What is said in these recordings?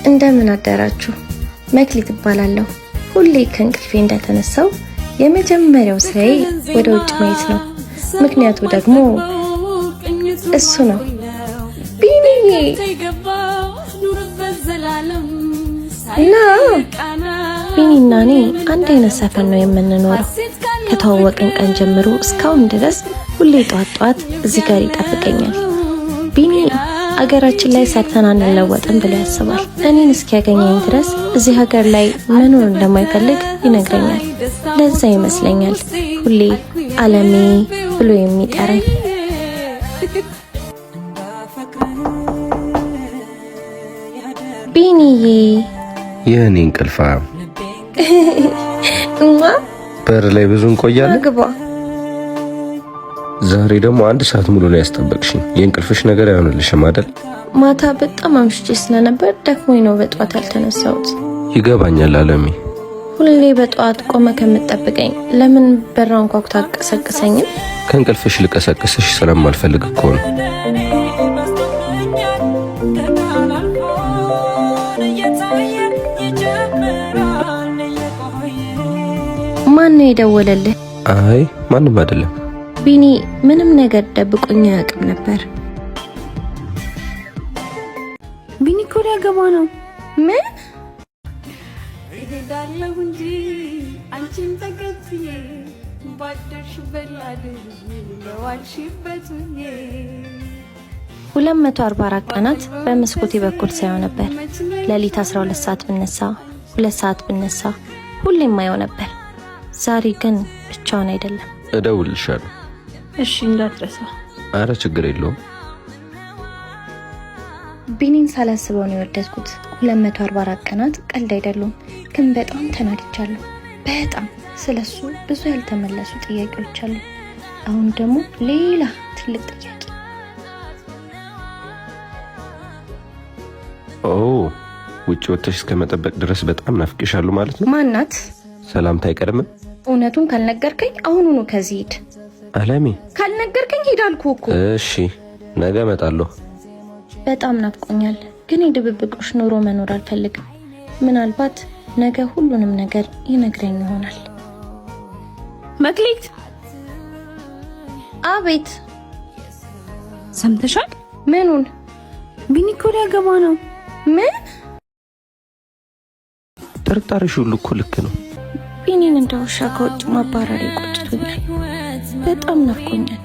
እንደምን አደራችሁ? መክሊት እባላለሁ። ሁሌ ከእንቅልፌ እንደተነሳው የመጀመሪያው ስራዬ ወደ ውጭ ማየት ነው። ምክንያቱ ደግሞ እሱ ነው። ቢኒዬ ና። ቢኒና እኔ አንድ አይነት ሰፈር ነው የምንኖረው። ከተዋወቅን ቀን ጀምሮ እስካሁን ድረስ ሁሌ ጧት እዚህ ጋር ይጠብቀኛል። ቢኒ አገራችን ላይ ሰርተን አንለወጥም ብሎ ያስባል። እኔን እስኪያገኘኝ ድረስ እዚህ ሀገር ላይ መኖር እንደማይፈልግ ይነግረኛል። ለዛ ይመስለኛል ሁሌ አለሜ ብሎ የሚጠራኝ። ቢኒዬ የኔ እንቅልፋ እማ በር ላይ ብዙ እንቆያለን። ግባ። ዛሬ ደግሞ 1 ሰዓት ሙሉ ነው ያስጠበቅሽኝ። የእንቅልፍሽ ነገር አይሆንልሽም አይደል? ማታ በጣም አምሽቼ ስለነበር ደክሞኝ ነው በጧት ያልተነሳሁት። ይገባኛል አለሜ። ሁሌ በጧት ቆመ ከምትጠብቀኝ ለምን በራን ኳኩታ አትቀሰቅሰኝም? ከእንቅልፍሽ ልቀሰቅስሽ ስለማልፈልግ እኮ ነው። ማን ነው የደወለልህ? አይ ማንም አይደለም። ቢኒ ምንም ነገር ደብቆኝ አያውቅም ነበር። ቢኒ እኮ ሊያገባ ነው። ምን? እሄዳለሁ እንጂ አንቺን ተከትዬ ባደርሽ በላድ ለዋልሽበት 244 ቀናት በመስኮቴ በኩል ሳይሆን ነበር። ሌሊት 12 ሰዓት ብነሳ 2 ሰዓት ብነሳ ሁሌም ማየው ነበር። ዛሬ ግን ብቻውን አይደለም። እደውልልሻለሁ። እሺ እንዳትረሳ። አረ ችግር የለውም። ቢኒን ሳላስበው ነው የወደድኩት። 244 ቀናት ቀልድ አይደሉም። ግን በጣም ተናድቻለሁ። በጣም ስለሱ ብዙ ያልተመለሱ ጥያቄዎች አሉ። አሁን ደግሞ ሌላ ትልቅ ጥያቄ። ውጭ ወጥተሽ እስከመጠበቅ ድረስ በጣም ናፍቄሻለሁ ማለት ነው። ማናት? ሰላምታ አይቀርም? እውነቱን ካልነገርከኝ አሁኑኑ ከዚህ ሂድ። አለሜ ካልነገርከኝ ሂድ አልኩህ እኮ። እሺ ነገ እመጣለሁ። በጣም ናፍቆኛል፣ ግን የድብብቆሽ ኑሮ መኖር አልፈልግም። ምናልባት ነገ ሁሉንም ነገር ይነግረኝ ይሆናል። መክሊት። አቤት። ሰምተሻል? ምኑን? ቢኒ እኮ ሊያገባ ነው። ምን? ጥርጣሬሽ ሁሉ እኮ ልክ ነው። ቢኒን እንደውሻ ከውጭ ማባረር ይቆጭቶኛል። በጣም ናፍቆኛል።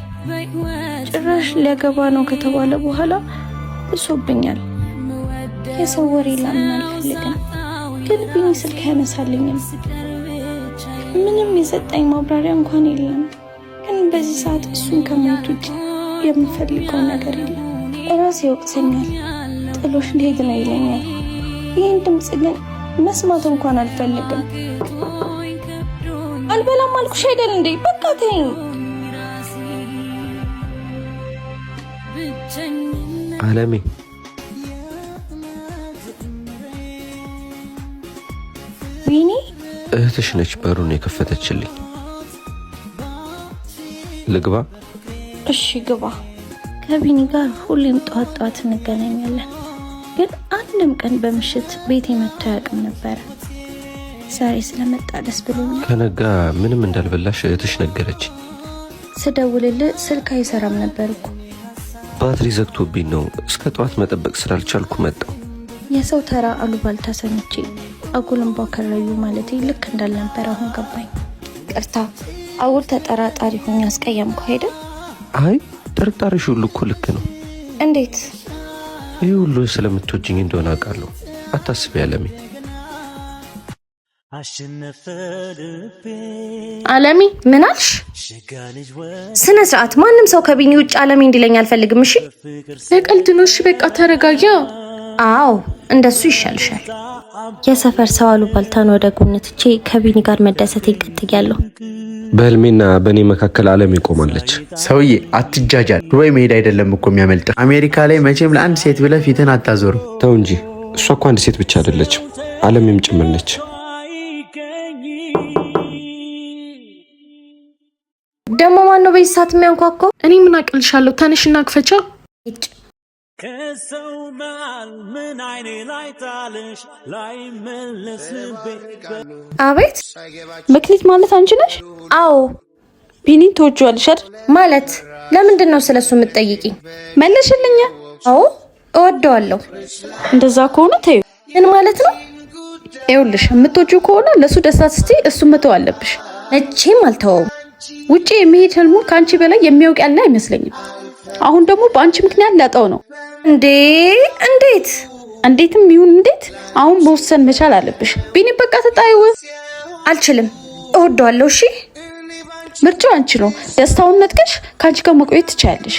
ጭራሽ ሊያገባ ነው ከተባለ በኋላ እሶብኛል። የሰው ወሬ ላምን አልፈልግም። ግን ቢኒ ስልክ ያነሳልኝም። ምንም የሰጠኝ ማብራሪያ እንኳን የለም። ግን በዚህ ሰዓት እሱን ከማየት ውጭ የምፈልገው ነገር የለም። እራሴ ይወቅሰኛል። ጥሎሽ ሊሄድ ነው ይለኛል። ይህን ድምፅ ግን መስማት እንኳን አልፈልግም። አልበላም አልኩሽ አይደል እንዴ? በቃ ተይኝ። አለሜ ቢኒ እህትሽ ነች በሩን የከፈተችልኝ። ልግባ? እሺ ግባ። ከቢኒ ጋር ሁሌም ጠዋት እንገናኛለን። ግን አንድም ቀን በምሽት ቤቴ መጥቶ አያውቅም ነበር። ዛሬ ስለመጣ ደስ ብሎኛል። ከነጋ ምንም እንዳልበላሽ እህትሽ ነገረች። ስደውልልህ ስልክ አይሰራም ነበር እኮ። ባትሪ ዘግቶብኝ ነው። እስከ ጠዋት መጠበቅ ስላልቻልኩ መጣሁ። የሰው ተራ አሉባልታ ሰምቼ አጉልምባው ከረዩ ማለቴ ልክ እንዳልነበር አሁን ገባኝ። ቅርታ አጉል ተጠራጣሪ ሆኜ አስቀየምኩ አይደል? አይ ጥርጣሬሽ ሁሉ እኮ ልክ ነው። እንዴት? ይህ ሁሉ ስለምትወጂኝ እንደሆነ አውቃለሁ። አታስቢ አለሜ። አለሚ ምን አልሽ? ስነ ስርዓት። ማንም ሰው ከቢኒ ውጭ አለሚ እንዲለኝ አልፈልግም። እሺ ለቀልድ ነው። እሺ በቃ ተረጋጊ። አዎ እንደሱ ይሻልሻል። የሰፈር ሰው አሉባልታን ወደ ጎን ትቼ ከቢኒ ጋር መደሰት ይቀጥያለሁ። በህልሜና በእኔ መካከል አለሜ ቆማለች። ሰውዬ አትጃጃል። ዱባይ መሄድ አይደለም እኮ የሚያመልጥ። አሜሪካ ላይ መቼም ለአንድ ሴት ብለህ ፊትን አታዞርም። ተው እንጂ እሷ እኮ አንድ ሴት ብቻ አይደለችም፣ አለሜም ጭምር ነች። ደግሞ ማን ነው በዚህ ሰዓት የሚያንኳኳው? እኔ ምን አቅልሻለሁ? ተነሽና ክፈቻ። ከሰው መሃል ምን አይኔ ላይ ጣልሽ ላይ መለስቤ አቤት መክሊት ማለት አንቺ ነሽ? አዎ ቢኒን ትወጂዋለሽ አይደል? ማለት ለምንድን ነው ስለሱ የምትጠይቂኝ? መለሽልኛ። አዎ እወደዋለሁ። እንደዛ ከሆነ ተይው። ምን ማለት ነው? ይኸውልሽ የምትወጂው ከሆነ ለሱ ደስታ ስትይ እሱን መተው አለብሽ። መቼም አልተወውም። ውጪ የሚሄድ ህልሙን ከአንቺ በላይ የሚያውቅ ያለ አይመስለኝም። አሁን ደግሞ በአንቺ ምክንያት ሊያጣው ነው። እንዴት? እንዴትም ይሁን እንዴት አሁን መወሰን መቻል አለብሽ። ቢኒ በቃ ተጣይው። አልችልም። እወደዋለሁ። እሺ ምርጫው አንቺ ነው። ደስታውን ነጥቀሽ ካንቺ ጋር መቆየት ትችያለሽ።